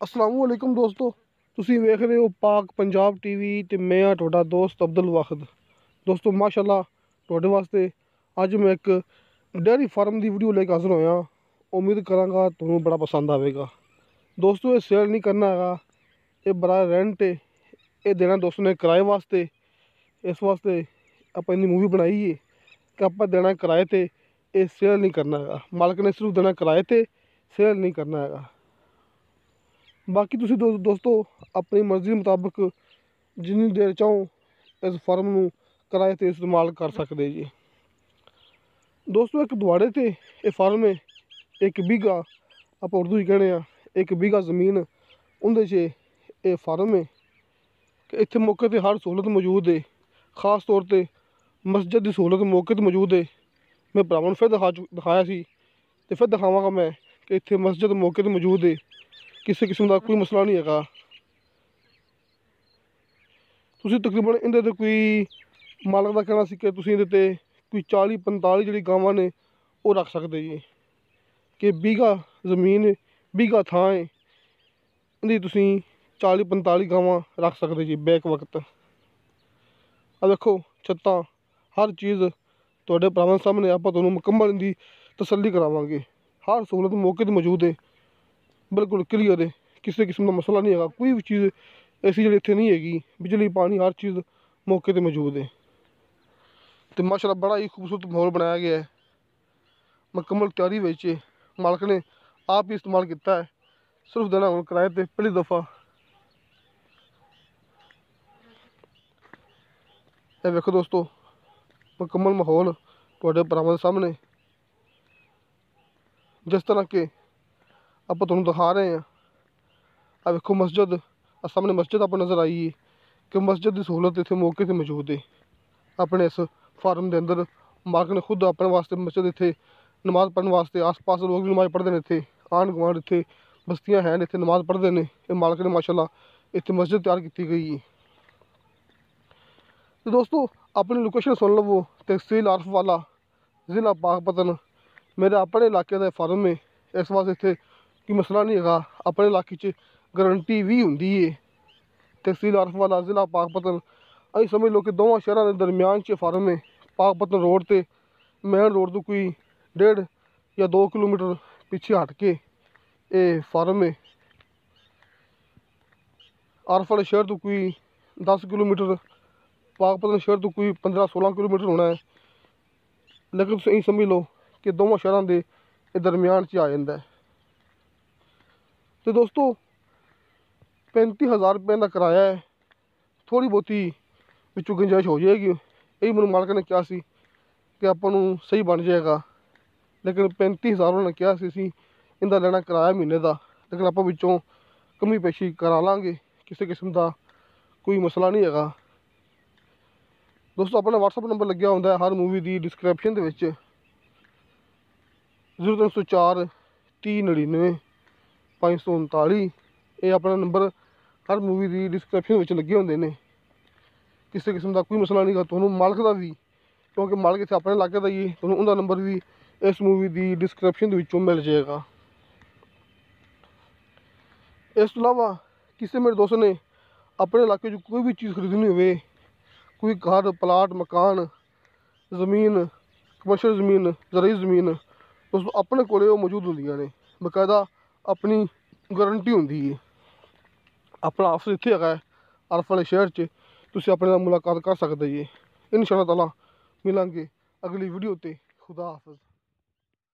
अस्सलामुअलैकुम दोस्तों, ਤੁਸੀਂ ਵੇਖ ਰਹੇ ਹੋ ਪਾਕ ਪੰਜਾਬ ਟੀਵੀ ਤੇ ਮੈਂ ਆ ਤੁਹਾਡਾ ਦੋਸਤ ਅਬਦੁਲ ਵਾਹਿਦ। ਦੋਸਤੋ ਮਾਸ਼ਾਅੱਲਾ ਤੁਹਾਡੇ ਵਾਸਤੇ ਅੱਜ ਮੈਂ ਇੱਕ ਡੇਅਰੀ ਫਾਰਮ ਦੀ ਵੀਡੀਓ ਲੈ ਕੇ ਹਾਜ਼ਰ ਹੋਇਆ। ਉਮੀਦ ਕਰਾਂਗਾ ਤੁਹਾਨੂੰ ਬੜਾ ਪਸੰਦ ਆਵੇਗਾ। ਦੋਸਤੋ ਇਹ ਸੇਲ ਨਹੀਂ ਕਰਨਾ ਹੈਗਾ, ਇਹ ਬੜਾ ਰੈਂਟ ਹੈ, ਇਹ ਦੇਣਾ ਦੋਸਤ ਨੇ ਕਿਰਾਏ ਵਾਸਤੇ। ਇਸ ਵਾਸਤੇ ਆਪਾਂ ਇੰਨੀ ਮੂਵੀ ਬਣਾਈ ਹੈ ਕਿ ਆਪਾਂ ਦੇਣਾ ਕਿਰਾਏ ਤੇ, ਇਹ ਸੇਲ ਨਹੀਂ ਕਰਨਾ ਹੈਗਾ। ਮਾਲਕ ਨੇ ਸਿਰਫ ਦੇਣਾ ਕਿਰਾਏ ਤੇ, ਸੇਲ ਨਹੀਂ ਕਰਨਾ ਹੈਗਾ। बाकी तुसी दोस्तों अपनी मर्जी मुताबिक जिन्नी देर चाहो इस फार्म नू किराए ते इस्तेमाल कर सकते जी। दोस्तों एक दुआड़े ते ये फार्म है, एक बीघा आप उर्दू कहने एक बीघा ज़मीन उंदे च ये फार्म है कि इत्थे मौके ते हर सहूलत मौजूद है। खास तौर पर मस्जिद की सहूलत मौके ते मौजूद है। मैं भरावां नूं फिर दिखाया सी ते फिर दिखावांगा मैं कि इत्थे मस्जिद मौके ते मौजूद है, किसी किस्म का कोई मसला नहीं है। तुसी तकरीबन इंदे ते कोई मालक का कहना सी कि तुसी इंदे ते कोई 40-45 जिहड़ी गावां ने वो रख सकते जी। कि बीघा जमीन बीघा थां है, इंदी तुसी 40-45 गावां रख सकते जी बैक वक्त। आ देखो छत्तां हर चीज़ तुहाडे भरावां सामने आपां तुहानूं मुकम्मल इंदी तसल्ली करावांगे। हर सहूलत मौके ते मौजूद है, बिल्कुल क्लीयर है, किसी किस्म का मसला नहीं है। कोई भी चीज़ ऐसी जी इतने नहीं हैगी, बिजली पानी हर चीज़ मौके पर मौजूद है। तो माशाल्लाह बड़ा ही खूबसूरत माहौल बनाया गया है, मुकम्मल तैयारी विच मालक ने आप ही इस्तेमाल किया है। सिर्फ देना हूँ किराए पर पहली दफ़ा। ये वेखो दोस्तों मुकम्मल माहौल तुहाडे भरावां दे सामने जिस तरह के आप तुहानूं दिखा रहे हैं। आ वेखो मस्जिद सामने मस्जिद आप नज़र आई है कि मस्जिद की सहूलत इतने मौके से मौजूद है। अपने इस फार्म के अंदर मालक ने खुद अपने वास्ते मस्जिद इतने नमाज़ पढ़ने वास्ते आस पास लोग भी नमाज़ पढ़ते हैं। इतने आंढ गुआंढ इतने बस्तियाँ हैं इतने नमाज़ पढ़ते हैं। ये मालक ने माशाल्लाह इतने मस्जिद तैयार की गई है। तो दोस्तों अपनी लोकेशन सुन लवो, तहसील आरफ वाला, ज़िला पाकपतन। मेरे अपने इलाके का फार्म है, इस वास्ते इतने कोई मसला नहीं है। अपने इलाके च गारंटी भी होंदी है। तहसील आरफ वाला, ज़िला पाकपतन। अं समझ लो कि दोवां शहरों के दरम्यान च फार्म है। पाकपतन रोड ते मेन रोड तो कोई 1.5 या 2 किलोमीटर पीछे हट के ये फार्म है। आरफ वाले शहर तो कोई 10 किलोमीटर, पाकपतन शहर तो कोई 15-16 किलोमीटर होना है। लेकिन तुम समझ लो कि दोवां शहरों के दरम्यान च आ जाता है। तो दोस्तों 35,000 रुपये का किराया है, थोड़ी बहुती विचों गुंजाइश हो जाएगी। यही मैंने मालक ने कहा सी कि आपां नूं सही बन जाएगा। लेकिन 35,000 उन्होंने कहा सी इनका लेना किराया महीने का। लेकिन आपां विचों कमी पेशी करा लांगे, किसी किस्म का कोई मसला नहीं है। दोस्तों अपना व्हाट्सअप नंबर लग्या होंदा है हर मूवी की डिस्क्रिप्शन दे विच 0304 3099 539। ये अपना नंबर हर मूवी की डिस्क्रिप्शन में लगे होंगे ने। किसी किस्म का कोई मसला नहीं गा तुहानूं मालक का भी, क्योंकि मालक इत्थे अपने इलाके का ही है। तुहानूं उनका नंबर भी इस मूवी की डिस्क्रिप्शन के मिल जाएगा। इस तो अलावा किसी मेरे दोस्त ने अपने इलाके कोई भी चीज़ खरीदनी हो, कोई घर प्लाट मकान ज़मीन कमर्शियल ज़मीन ज़रूरी ज़मीन दोस्तों अपने को मौजूद होंदियां ने। बकायदा अपनी गारंटी होंदी है। अपना ऑफिस इत्थे है आरफ वाले शहर च, तुसीं अपने नाल मुलाकात कर सकते जी। इंशाअल्लाह ताला मिलांगे अगली वीडियो ते। खुदा हाफिज़।